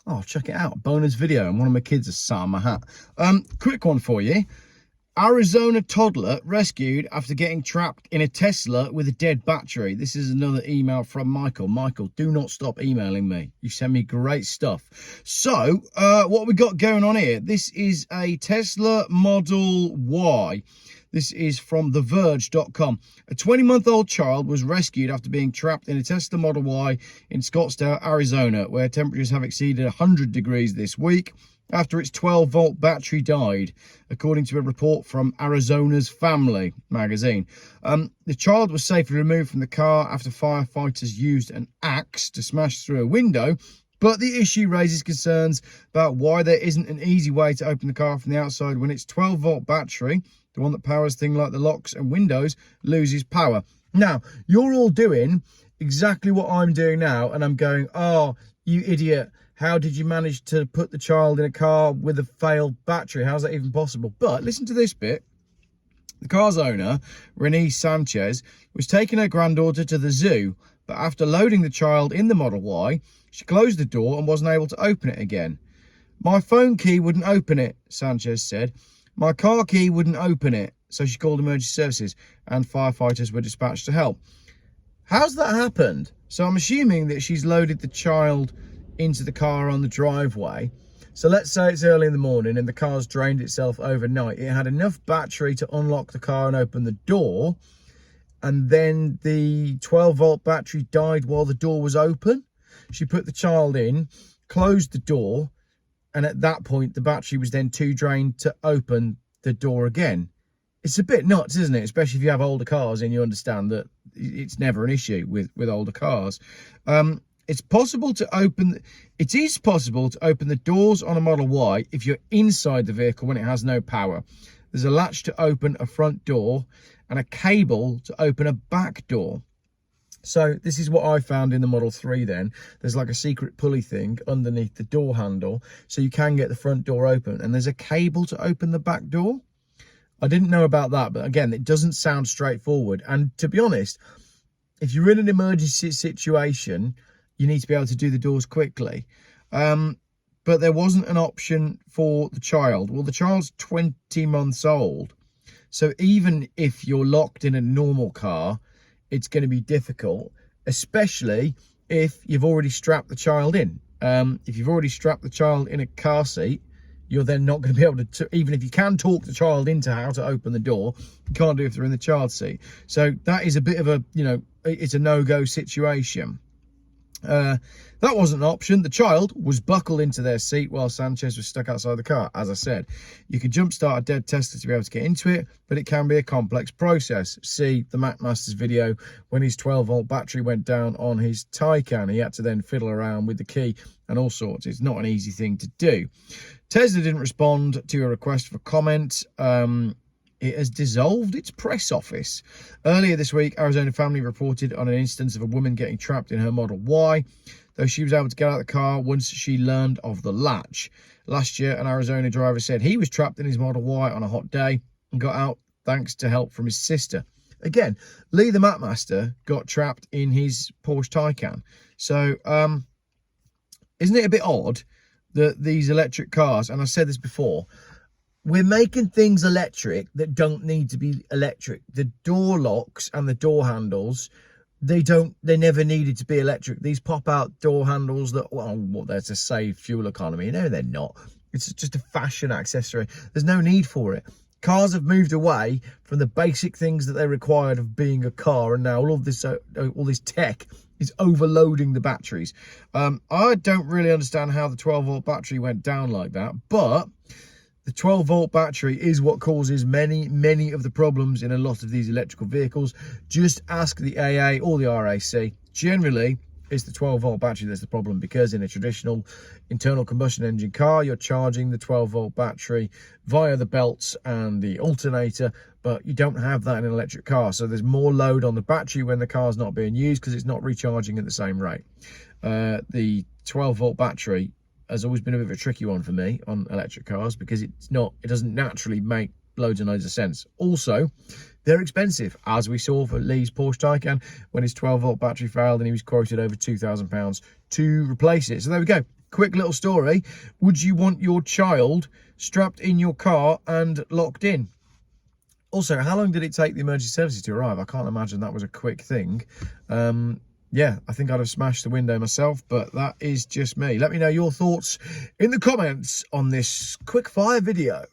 Oh, check it out. Bonus video. And one of my kids has sat on my hat. Quick one for you. Arizona toddler rescued after getting trapped in a Tesla with a dead battery. This is another email from Michael. Michael, do not stop emailing me. You send me great stuff. So, what we got going on here? This is a Tesla Model Y. This is from TheVerge.com. A 20-month-old child was rescued after being trapped in a Tesla Model Y in Scottsdale, Arizona, where temperatures have exceeded 100 degrees this week, after its 12-volt battery died, according to a report from Arizona's Family magazine. The child was safely removed from the car after firefighters used an axe to smash through a window, but the issue raises concerns about why there isn't an easy way to open the car from the outside when its 12-volt battery, the one that powers things like the locks and windows, loses power. Now, you're all doing exactly what I'm doing now, and I'm going, oh, you idiot. How did you manage to put the child in a car with a failed battery? How's that even possible? But listen to this bit. The car's owner, Renee Sanchez, was taking her granddaughter to the zoo, but after loading the child in the Model Y, she closed the door and wasn't able to open it again. My phone key wouldn't open it, Sanchez said. My car key wouldn't open it. So she called emergency services and firefighters were dispatched to help. How's that happened? So I'm assuming that she's loaded the child into the car on the driveway. So let's say it's early in the morning and the car's drained itself overnight. It had enough battery to unlock the car and open the door, and then the 12-volt battery died while the door was open. She put the child in, closed the door, and at that point the battery was then too drained to open the door again. It's a bit nuts, isn't it? Especially if you have older cars and you understand that it's never an issue with older cars. It is possible to open the doors on a Model Y if you're inside the vehicle when it has no power. There's a latch to open a front door and a cable to open a back door. So this is what I found in the Model 3 then. There's like a secret pulley thing underneath the door handle, so you can get the front door open. And there's a cable to open the back door. I didn't know about that, but again, it doesn't sound straightforward. And to be honest, if you're in an emergency situation, you need to be able to do the doors quickly. But there wasn't an option for the child. Well, the child's 20 months old. So even if you're locked in a normal car, it's going to be difficult, especially if you've already strapped the child in. If you've already strapped the child in a car seat, you're then not going to be able to, even if you can talk the child into how to open the door, you can't do it if they're in the child seat. So that is a bit of a, it's a no-go situation. That wasn't an option. The child was buckled into their seat while Sanchez was stuck outside the car. As I said, you can jumpstart a dead Tesla to be able to get into it, but it can be a complex process. See the MacMaster's video when his 12-volt battery went down on his Taycan. He had to then fiddle around with the key and all sorts. It's not an easy thing to do. Tesla didn't respond to a request for comment. It has dissolved its press office. Earlier this week, Arizona Family reported on an instance of a woman getting trapped in her Model Y, though she was able to get out of the car once she learned of the latch. Last year, an Arizona driver said he was trapped in his Model Y on a hot day and got out thanks to help from his sister. Again, Lee the Mapmaster got trapped in his Porsche Taycan. So, isn't it a bit odd that these electric cars, and I said this before, we're making things electric that don't need to be electric. The door locks and the door handles, they never needed to be electric. These pop-out door handles that, well, they're to save fuel economy. No, they're not. It's just a fashion accessory. There's no need for it. Cars have moved away from the basic things that they required of being a car, and now all this tech is overloading the batteries. I don't really understand how the 12-volt battery went down like that, but the 12-volt battery is what causes many of the problems in a lot of these electrical vehicles. Just ask the AA or the RAC. Generally, it's the 12-volt battery that's the problem, because in a traditional internal combustion engine car, you're charging the 12-volt battery via the belts and the alternator, but you don't have that in an electric car. So there's more load on the battery when the car's not being used because it's not recharging at the same rate. The 12-volt battery has always been a bit of a tricky one for me on electric cars, because it doesn't naturally make loads and loads of sense. Also, they're expensive, as we saw for Lee's Porsche Taycan when his 12-volt battery failed and he was quoted over £2,000 to replace it. So there we go. quick little story. Would you want your child strapped in your car and locked in? Also, how long did it take the emergency services to arrive? I can't imagine that was a quick thing. Yeah, I think I'd have smashed the window myself, but that is just me. Let me know your thoughts in the comments on this quick fire video.